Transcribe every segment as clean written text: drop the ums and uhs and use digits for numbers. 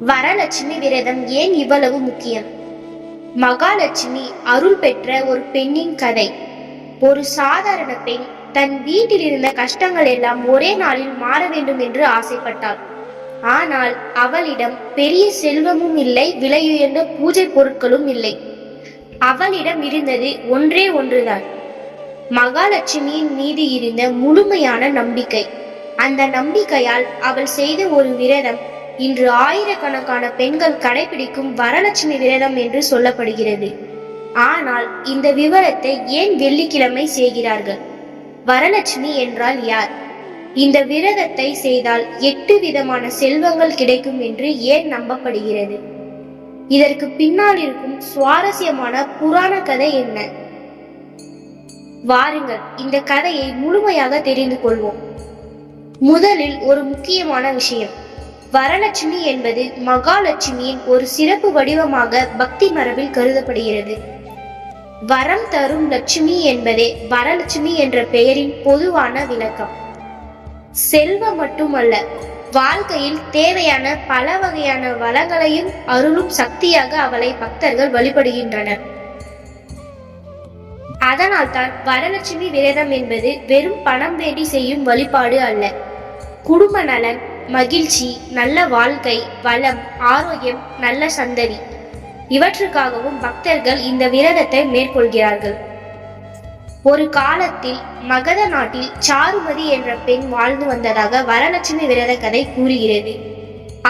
வரலட்சுமி விரதம் ஏன் இவ்வளவு முக்கியம்? மகாலட்சுமி அருள் பெற்ற ஒரு பெண்ணின் கதை. ஒரு சாதாரண பெண் தன் வீட்டில் இருந்த கஷ்டங்கள் எல்லாம் ஒரே நாளில் மாற வேண்டும் என்று ஆசைப்பட்டாள். ஆனால் அவளிடம் பெரிய செல்வமும் இல்லை, விலையுயர்ந்த பூஜை பொருட்களும் இல்லை. அவளிடம் இருந்தது ஒன்றே ஒன்றுதான், மகாலட்சுமியின் மீது இருந்த முழுமையான நம்பிக்கை. அந்த நம்பிக்கையால் அவள் செய்த ஒரு விரதம் இன்று ஆயிரக்கணக்கான பெண்கள் கடைபிடிக்கும் வரலட்சுமி விரதம் என்று சொல்லப்படுகிறது. ஆனால் இந்த விவரத்தை ஏன் வெள்ளிக்கிழமை செய்கிறார்கள்? வரலட்சுமி என்றால் யார்? இந்த விரதத்தை செய்தால் 8 விதமான செல்வங்கள் கிடைக்கும் என்று ஏன் நம்பப்படுகிறது? இதற்கு பின்னால் இருக்கும் சுவாரஸ்யமான புராண கதை என்ன? வாருங்கள் இந்த கதையை முழுமையாக தெரிந்து கொள்வோம். முதலில் ஒரு முக்கியமான விஷயம், வரலட்சுமி என்பது மகாலட்சுமியின் ஒரு சிறப்பு வடிவமாக பக்தி மரபில் கருதப்படுகிறது. வரம் தரும் லட்சுமி என்பதே வரலட்சுமி என்ற பெயரின் பொதுவான விளக்கம். செல்வம் மட்டுமல்ல, வாழ்க்கையில் தேவையான பல வகையான வளங்களையும் அருளும் சக்தியாக அவளை பக்தர்கள் வழிபடுகின்றனர். அதனால்தான் வரலட்சுமி விரதம் என்பது வெறும் பணம் வேண்டி செய்யும் வழிபாடு அல்ல. குடும்ப நலன், மகிழ்ச்சி, நல்ல வாழ்க்கை, வளம், ஆரோக்கியம், நல்ல சந்ததி இவற்றுக்காகவும் பக்தர்கள் இந்த விரதத்தை மேற்கொள்கிறார்கள். ஒரு காலத்தில் மகத நாட்டில் சாருமதி என்ற பெண் வாழ்ந்து வந்ததாக வரலட்சுமி விரத கதை கூறுகிறது.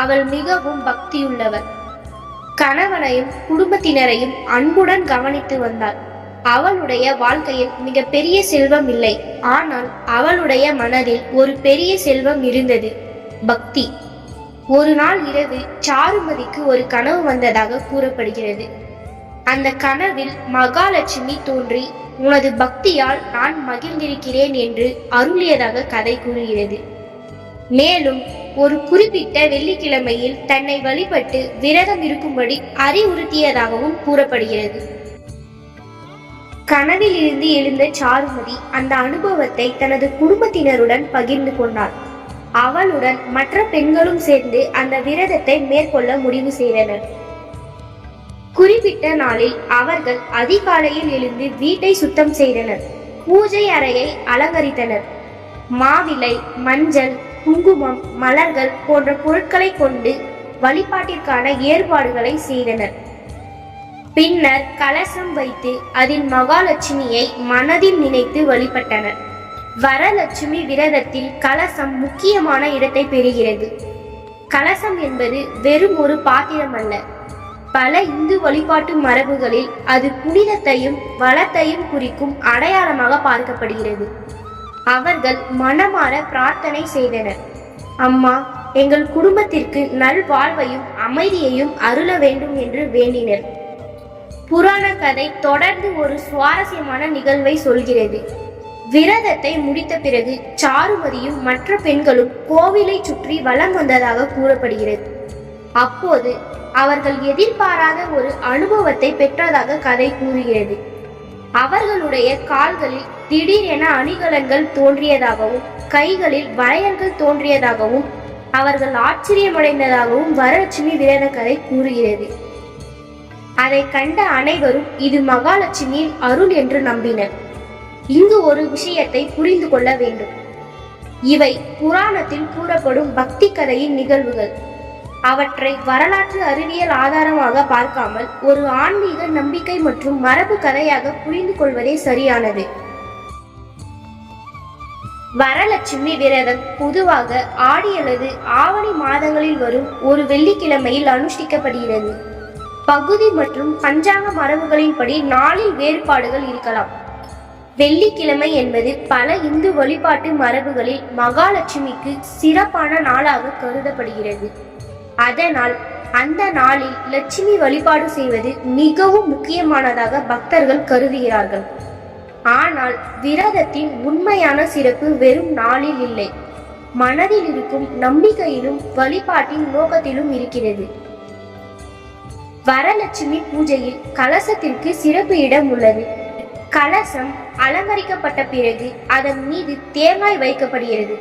அவள் மிகவும் பக்தியுள்ளவர். கணவனையும் குடும்பத்தினரையும் அன்புடன் கவனித்து வந்தாள். அவளுடைய வாழ்க்கையில் மிக பெரிய செல்வம் இல்லை, ஆனால் அவளுடைய மனதில் ஒரு பெரிய செல்வம் இருந்தது, பக்தி. ஒரு நாள் இரவு சாருமதிக்கு ஒரு கனவு வந்ததாக கூறப்படுகிறது. அந்த கனவில் மகாலட்சுமி தோன்றி, உனது பக்தியால் நான் மகிழ்ந்திருக்கிறேன் என்று அருளியதாக கதை கூறுகிறது. மேலும் ஒரு குறிப்பிட்ட வெள்ளிக்கிழமையில் தன்னை வழிபட்டு விரதம் இருக்கும்படி அறிவுறுத்தியதாகவும் கூறப்படுகிறது. கனவில் இருந்து எழுந்த சாருமதி அந்த அனுபவத்தை தனது குடும்பத்தினருடன் பகிர்ந்து கொண்டாள். அவளுடன் மற்ற பெண்களும் சேர்ந்து அந்த விரதத்தை மேற்கொள்ள முடிவு செய்தனர். குறிப்பிட்ட நாளில் அவர்கள் அதிகாலையில் எழுந்து வீட்டை சுத்தம் செய்தனர். பூஜை அறையை அலங்கரித்தனர். மாவிலை, மஞ்சள், குங்குமம், மலர்கள் போன்ற பொருட்களை கொண்டு வழிபாட்டிற்கான ஏற்பாடுகளை செய்தனர். பின்னர் கலசம் வைத்து அதில் மகாலட்சுமியை மனதில் நினைத்து வழிபட்டனர். வரலட்சுமி விரதத்தில் கலசம் முக்கியமான இடத்தை பெறுகிறது. கலசம் என்பது வெறும் ஒரு பாத்திரம் அல்ல. பல இந்து வழிபாட்டு மரபுகளில் அது புனிதத்தையும் வளத்தையும் குறிக்கும் அடையாளமாக பார்க்கப்படுகிறது. அவர்கள் மனமாற பிரார்த்தனை செய்தனர். அம்மா, எங்கள் குடும்பத்திற்கு நல்வாழ்வையும் அமைதியையும் அருள வேண்டும் என்று வேண்டினர். புராண கதை தொடர்ந்து ஒரு சுவாரஸ்யமான நிகழ்வை சொல்கிறது. விரதத்தை முடித்த பிறகு சாருமதியும் மற்ற பெண்களும் கோவிலை சுற்றி வலம் வந்ததாக கூறப்படுகிறது. அப்போது அவர்கள் எதிர்பாராத ஒரு அனுபவத்தை பெற்றதாக கதை கூறுகிறது. அவர்களுடைய கால்களில் திடீரென அணிகலன்கள் தோன்றியதாகவும் கைகளில் வளையல்கள் தோன்றியதாகவும் அவர்கள் ஆச்சரியமடைந்ததாகவும் வரலட்சுமி விரத கதை கூறுகிறது. அதை கண்ட அனைவரும் இது மகாலட்சுமியின் அருள் என்று நம்பினர். இங்கு ஒரு விஷயத்தை புரிந்து கொள்ள வேண்டும். இவை புராணத்தில் கூறப்படும் பக்தி கதையின் நிகழ்வுகள். அவற்றை வரலாற்று அறிவியல் ஆதாரமாக பார்க்காமல் ஒரு ஆன்மீக நம்பிக்கை மற்றும் மரபு கதையாக புரிந்து கொள்வதே சரியானது. வரலட்சுமி விரதம் பொதுவாக ஆடி அல்லது ஆவணி மாதங்களில் வரும் ஒரு வெள்ளிக்கிழமையில் அனுஷ்டிக்கப்படுகிறது. பகுதி மற்றும் பஞ்சாங்க மரபுகளின்படி நாளில் வேறுபாடுகள் இருக்கலாம். வெள்ளிக்கிழமை என்பது பல இந்து வழிபாட்டு மரபுகளில் மகாலட்சுமிக்கு சிறப்பான நாளாக கருதப்படுகிறது. அதனால் அந்த நாளில் லட்சுமி வழிபாடு செய்வது மிகவும் முக்கியமானதாக பக்தர்கள் கருதுகிறார்கள். ஆனால் விரதத்தின் உண்மையான சிறப்பு வெறும் நாளில் இல்லை, மனதில் இருக்கும் நம்பிக்கையிலும் வழிபாட்டின் நோக்கத்திலும் இருக்கிறது. வரலட்சுமி பூஜையில் கலசத்திற்கு சிறப்பு இடம் உள்ளது. கலசம் அலங்கரிக்கப்பட்ட பிறகு அதன் மீது தேங்காய் வைக்கப்படுகிறது.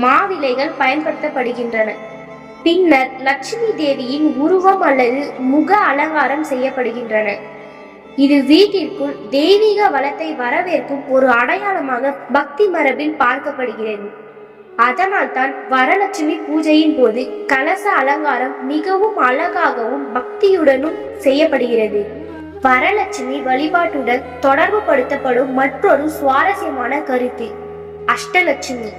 மாவிலைகள் பயன்படுத்தப்படுகின்றன. பின்னர் லட்சுமி தேவியின் உருவம் அல்லது முக அலங்காரம் செய்யப்படுகின்றன. இது வீட்டிற்குள் தெய்வீக வளத்தை வரவேற்கும் ஒரு அடையாளமாக பக்தி மரபில் பார்க்கப்படுகிறது. அதனால் தான் வரலட்சுமி பூஜையின் போது கலச அலங்காரம் மிகவும் அழகாகவும் பக்தியுடனும் செய்யப்படுகிறது. வரலட்சுமி வழிபாட்டுடன் தொடர்பு படுத்தப்படும் மற்றொரு சுவாரஸ்யமான கருத்து அஷ்டலட்சுமி,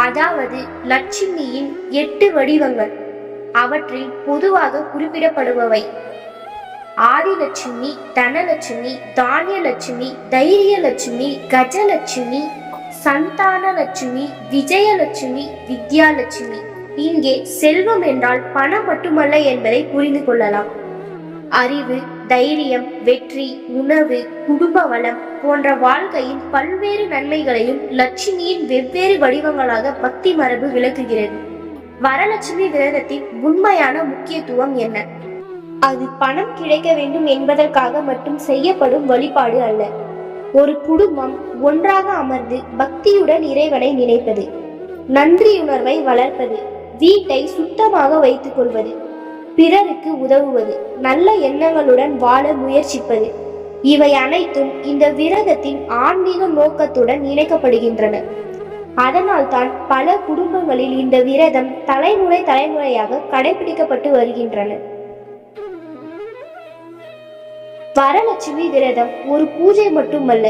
அதாவது லட்சுமியின் 8 வடிவங்கள். அவற்றில் பொதுவாக குறிப்பிடப்படுபவை ஆதிலட்சுமி, தனலட்சுமி, தானியலட்சுமி, தைரியலட்சுமி, கஜலட்சுமி, சந்தானலட்சுமி, விஜயலட்சுமி, வித்யாலட்சுமி. இங்கே செல்வம் என்றால் பணம் மட்டுமல்ல என்பதை புரிந்து கொள்ளலாம். அறிவு, தைரியம், வெற்றி, உணவு, குடும்ப வளம் போன்ற வாழ்க்கையின் பல்வேறு நன்மைகளையும் லட்சுமியின் வெவ்வேறு வடிவங்களாக பக்தி மரபு விளக்குகிறது. வரலட்சுமி விரதத்தின் உண்மையான முக்கியத்துவம் என்ன? அது பணம் கிடைக்க வேண்டும் என்பதற்காக மட்டும் செய்யப்படும் வழிபாடு அல்ல. ஒரு குடும்பம் ஒன்றாக அமர்ந்து பக்தியுடன் இறைவனை நினைப்பது, நன்றியுணர்வை வளர்ப்பது, வீட்டை சுத்தமாக வைத்துக் கொள்வது, பிறருக்கு உதவுவது, நல்ல எண்ணங்களுடன் வாழ முயற்சிப்பது, இவை அனைத்தும் இந்த விரதத்தின் ஆன்மீக நோக்கத்துடன் இணைக்கப்படுகின்றன. அதனால்தான் பல குடும்பங்களில் இந்த விரதம் தலைமுறையாக கடைபிடிக்கப்பட்டு வருகின்றன. வரலட்சுமி விரதம் ஒரு பூஜை மட்டுமல்ல,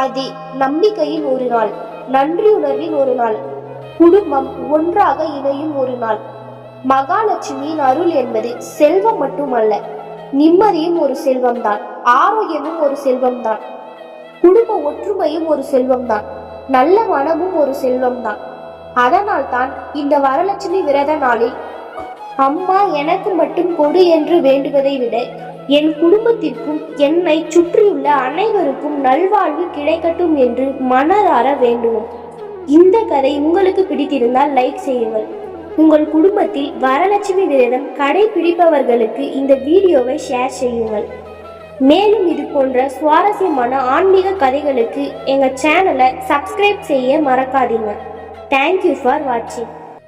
அது நம்பிக்கையின் ஒரு நாள், நன்றியுணர்வின் ஒரு நாள், குடும்பம் ஒன்றாக இணையும் ஒரு நாள். மகாலட்சுமியின் அருள் என்பது செல்வம் மட்டுமல்ல, நிம்மதியும் ஒரு செல்வம்தான், ஆரோக்கியமும் ஒரு செல்வம்தான், குடும்ப ஒற்றுமையும் ஒரு செல்வம்தான், நல்ல மனமும் ஒரு செல்வம்தான். அதனால் தான் இந்த வரலட்சுமி விரத நாளில் அம்மா எனக்கு மட்டும் கொடு என்று வேண்டுவதை விட என் குடும்பத்திற்கும் என்னை சுற்றியுள்ள அனைவருக்கும் நல்வாழ்வு கிடைக்கட்டும் என்று மனதார வேண்டுவோம். இந்த கதை உங்களுக்கு பிடித்திருந்தால் லைக் செய்யுங்கள். உங்கள் குடும்பத்தில் வரலட்சுமி விரதம் கடைபிடிப்பவர்களுக்கு இந்த வீடியோவை ஷேர் செய்யுங்கள். மேலும் இது போன்ற சுவாரஸ்யமான ஆன்மீக கதைகளுக்கு எங்கள் சேனலை சப்ஸ்கிரைப் செய்ய மறக்காதீங்க. தேங்க்யூ ஃபார் வாட்சிங்.